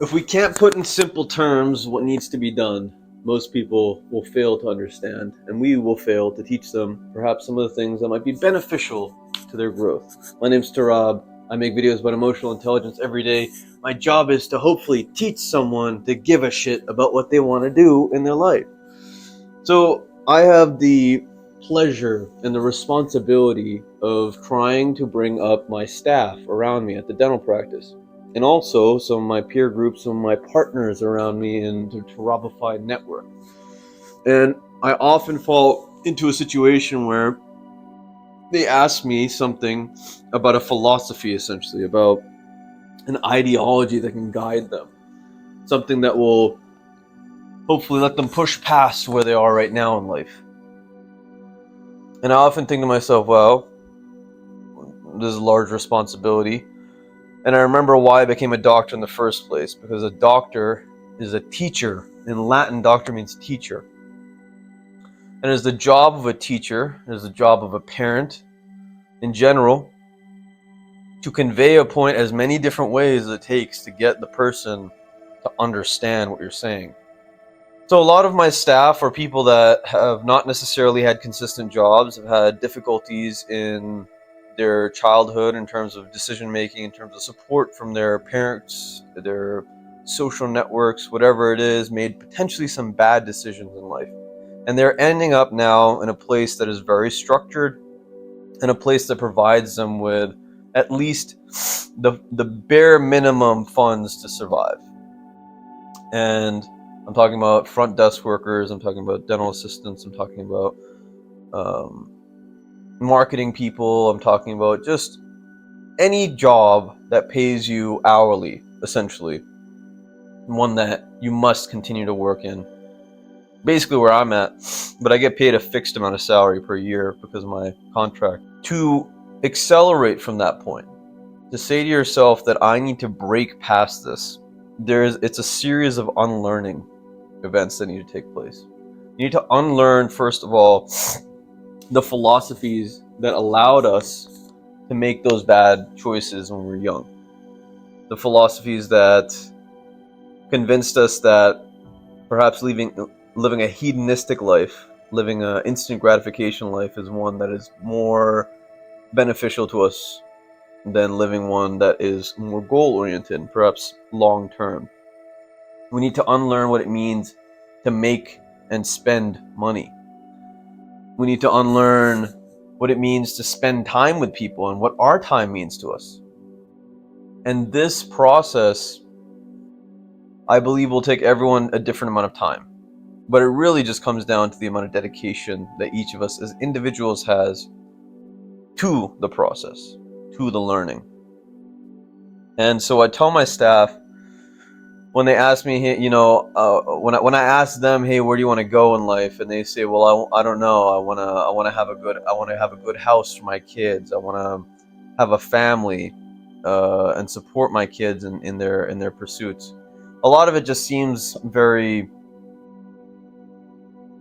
If we can't put in simple terms what needs to be done, most people will fail to understand, and we will fail to teach them perhaps some of the things that might be beneficial to their growth. My name's Tarab. I make videos about emotional intelligence every day. My job is to hopefully teach someone to give a shit about what they want to do in their life. So I have the pleasure and the responsibility of trying to bring up my staff around me at the dental practice, and also some of my peer groups, some of my partners around me in the Tarabified network. And I often fall into a situation where they ask me something about a philosophy, essentially, about an ideology that can guide them, something that will hopefully let them push past where they are right now in life. And I often think to myself, well, this is a large responsibility. And I remember why I became a doctor in the first place, because a doctor is a teacher. In Latin, doctor means teacher. And it is the job of a teacher, it is the job of a parent in general, to convey a point as many different ways as it takes to get the person to understand what you're saying. So a lot of my staff are people that have not necessarily had consistent jobs, have had difficulties in their childhood in terms of decision making, in terms of support from their parents, their social networks, whatever it is, made potentially some bad decisions in life. And they're ending up now in a place that is very structured, and a place that provides them with at least the bare minimum funds to survive. And I'm talking about front desk workers, I'm talking about dental assistants, I'm talking about marketing people, I'm talking about just any job that pays you hourly, essentially. One that you must continue to work in. Basically where I'm at, but I get paid a fixed amount of salary per year because of my contract. To accelerate from that point, to say to yourself that I need to break past this, it's a series of unlearning events that need to take place. You need to unlearn, first of all, the philosophies that allowed us to make those bad choices when we were young. The philosophies that convinced us that perhaps living a hedonistic life, living an instant gratification life, is one that is more beneficial to us than living one that is more goal-oriented and perhaps long-term. We need to unlearn what it means to make and spend money. We need to unlearn what it means to spend time with people and what our time means to us. And this process, I believe, will take everyone a different amount of time. But it really just comes down to the amount of dedication that each of us as individuals has to the process, to the learning. And so I tell my staff, when they ask me, hey, when I ask them, hey, where do you want to go in life, and they say, well, I don't know, I want to have a good house for my kids, I want to have a family, and support my kids in their pursuits. A lot of it just seems very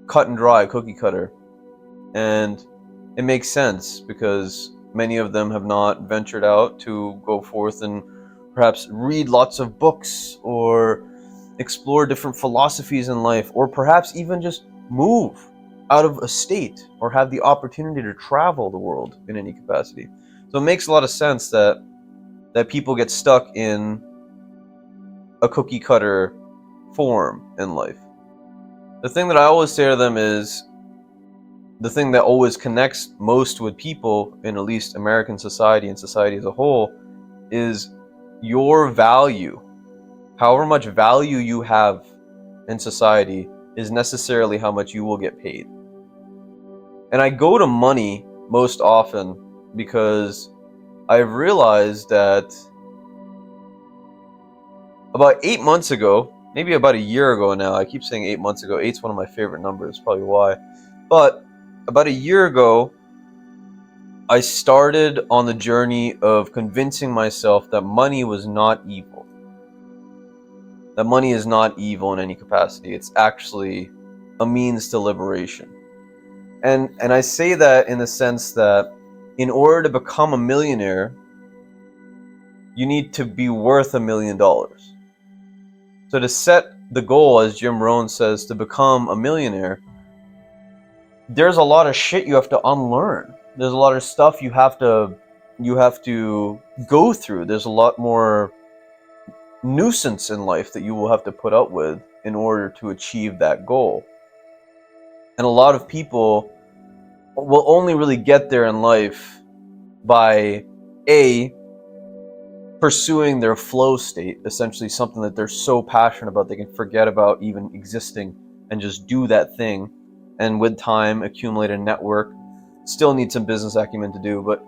cut and dry, cookie cutter, and it makes sense because many of them have not ventured out to go forth and perhaps read lots of books or explore different philosophies in life, or perhaps even just move out of a state or have the opportunity to travel the world in any capacity. So it makes a lot of sense that people get stuck in a cookie cutter form in life. The thing that I always say to them is, the thing that always connects most with people in at least American society and society as a whole is your value. However much value you have in society is necessarily how much you will get paid. And I go to money most often because I've realized that about 8 months ago, maybe about a year ago now, I keep saying 8 months ago, 8's one of my favorite numbers, probably why, but about a year ago, I started on the journey of convincing myself that money was not evil. That money is not evil in any capacity. It's actually a means to liberation. And I say that in the sense that in order to become a millionaire, you need to be worth $1 million. So to set the goal, as Jim Rohn says, to become a millionaire, there's a lot of shit you have to unlearn. There's a lot of stuff you have to go through. There's a lot more nuisance in life that you will have to put up with in order to achieve that goal. And a lot of people will only really get there in life by pursuing their flow state, essentially something that they're so passionate about they can forget about even existing and just do that thing, and with time accumulate a network. Still need some business acumen to do, but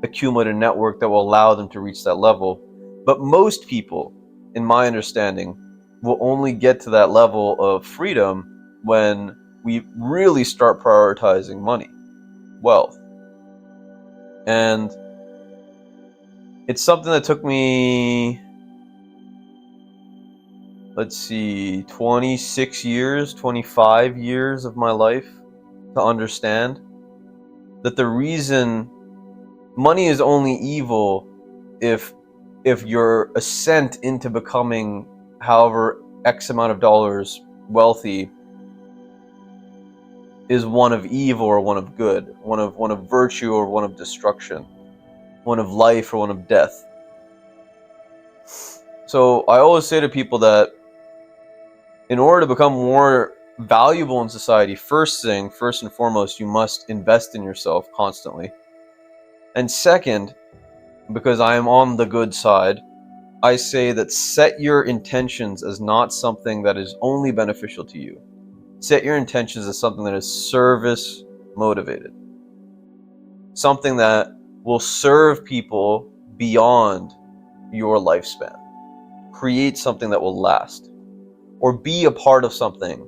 accumulate a network that will allow them to reach that level. But most people, in my understanding, will only get to that level of freedom when we really start prioritizing money, wealth. And it's something that took me, 26 years, 25 years of my life to understand that the reason money is only evil if your ascent into becoming however X amount of dollars wealthy is one of evil or one of good, one of virtue or one of destruction, one of life or one of death. So I always say to people that in order to become more valuable in society, first and foremost, you must invest in yourself constantly. And second, because I am on the good side, I say that set your intentions as not something that is only beneficial to you. Set your intentions as something that is service motivated. Something that will serve people beyond your lifespan. Create something that will last. Or be a part of something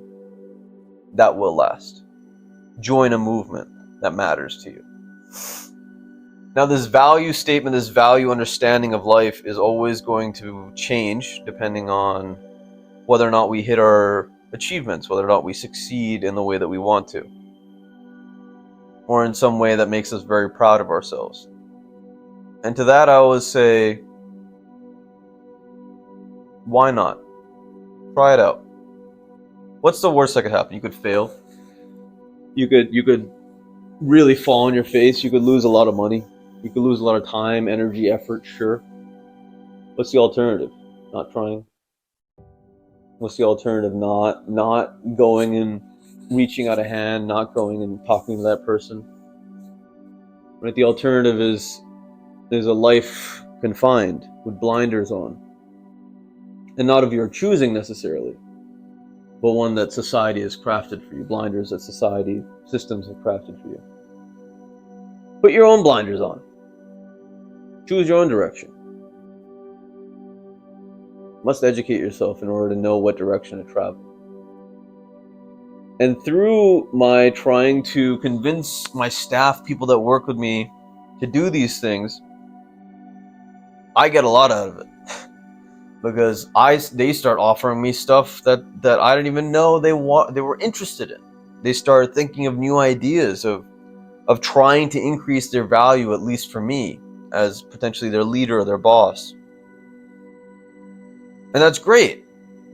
that will last. Join a movement that matters to you. Now, this value statement, this value understanding of life is always going to change depending on whether or not we hit our achievements, whether or not we succeed in the way that we want to, or in some way that makes us very proud of ourselves. And to that, I always say, why not? Try it out. What's the worst that could happen? You could fail. You could really fall on your face. You could lose a lot of money. You could lose a lot of time, energy, effort, sure. What's the alternative? Not trying? What's the alternative? Not going and reaching out a hand, not going and talking to that person. Right? The alternative is a life confined with blinders on. And not of your choosing necessarily, but one that society has crafted for you. Blinders that society systems have crafted for you. Put your own blinders on. Choose your own direction. You must educate yourself in order to know what direction to travel. And through my trying to convince my staff, people that work with me, to do these things, I get a lot out of it. Because they start offering me stuff that I didn't even know they were interested in. They start thinking of new ideas of trying to increase their value, at least for me, as potentially their leader or their boss. And that's great,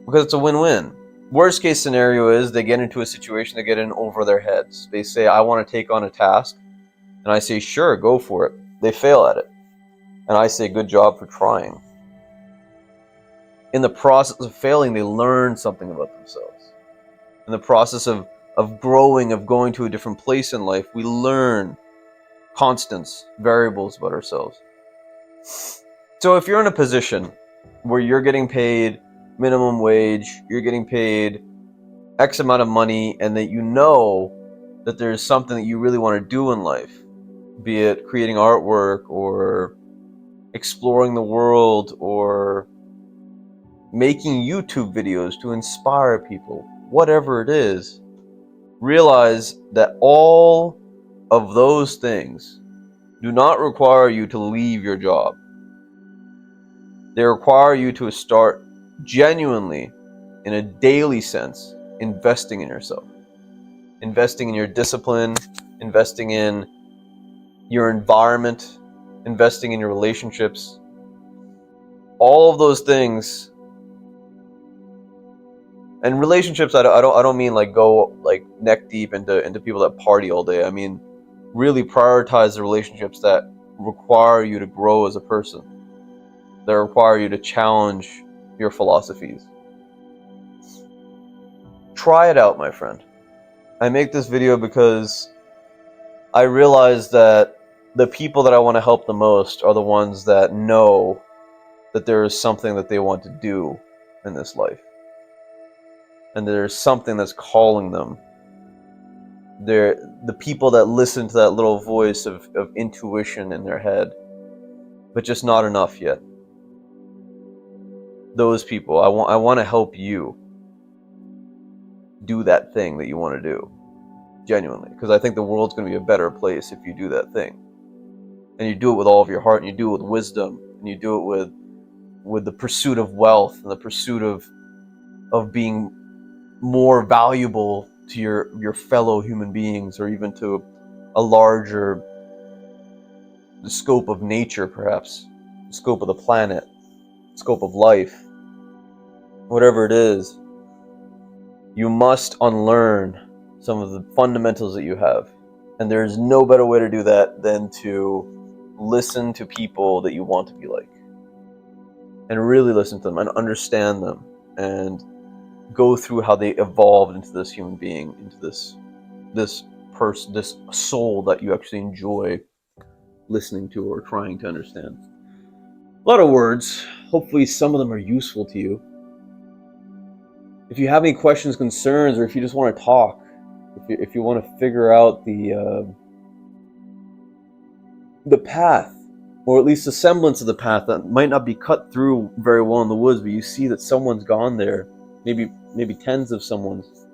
because it's a win-win. Worst case scenario is they get into a situation, they get in over their heads. They say, I want to take on a task. And I say, sure, go for it. They fail at it. And I say, good job for trying. In the process of failing, they learn something about themselves. In the process of growing, of going to a different place in life, we learn constants, variables about ourselves. So if you're in a position where you're getting paid minimum wage, you're getting paid X amount of money, and that you know that there's something that you really want to do in life, be it creating artwork or exploring the world or making YouTube videos to inspire people, whatever it is, realize that all of those things do not require you to leave your job. They require you to start genuinely, in a daily sense, investing in yourself. Investing in your discipline, investing in your environment, investing in your relationships. All of those things And relationships, I don't mean like go like neck deep into people that party all day. I mean really prioritize the relationships that require you to grow as a person, that require you to challenge your philosophies. Try it out, my friend. I make this video because I realize that the people that I want to help the most are the ones that know that there is something that they want to do in this life. And there's something that's calling them. They're the people that listen to that little voice of intuition in their head, but just not enough yet. Those people, I want to help you do that thing that you want to do, genuinely. Because I think the world's going to be a better place if you do that thing. And you do it with all of your heart, and you do it with wisdom, and you do it with the pursuit of wealth and the pursuit of being more valuable to your fellow human beings, or even to a larger the scope of nature, perhaps the scope of the planet, the scope of life, whatever it is. You must unlearn some of the fundamentals that you have, and there's no better way to do that than to listen to people that you want to be like, and really listen to them and understand them, and go through how they evolved into this human being, into this person, this soul that you actually enjoy listening to or trying to understand. A lot of words. Hopefully some of them are useful to you. If you have any questions, concerns, or if you just want to talk, if you want to figure out the path, or at least a semblance of the path that might not be cut through very well in the woods, but you see that someone's gone there, maybe tens of someone's,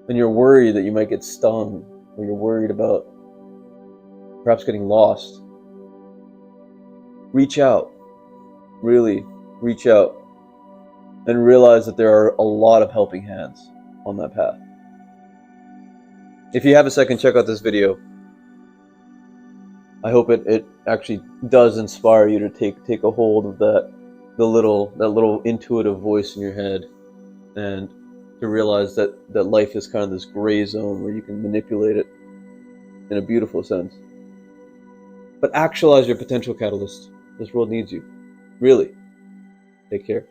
and you're worried that you might get stung, or you're worried about perhaps getting lost, reach out. Really reach out and realize that there are a lot of helping hands on that path. If you have a second, check out this video. I hope it actually does inspire you to take a hold of that little intuitive voice in your head, and to realize that life is kind of this gray zone where you can manipulate it in a beautiful sense. But actualize your potential catalyst. This world needs you. Really. Take care.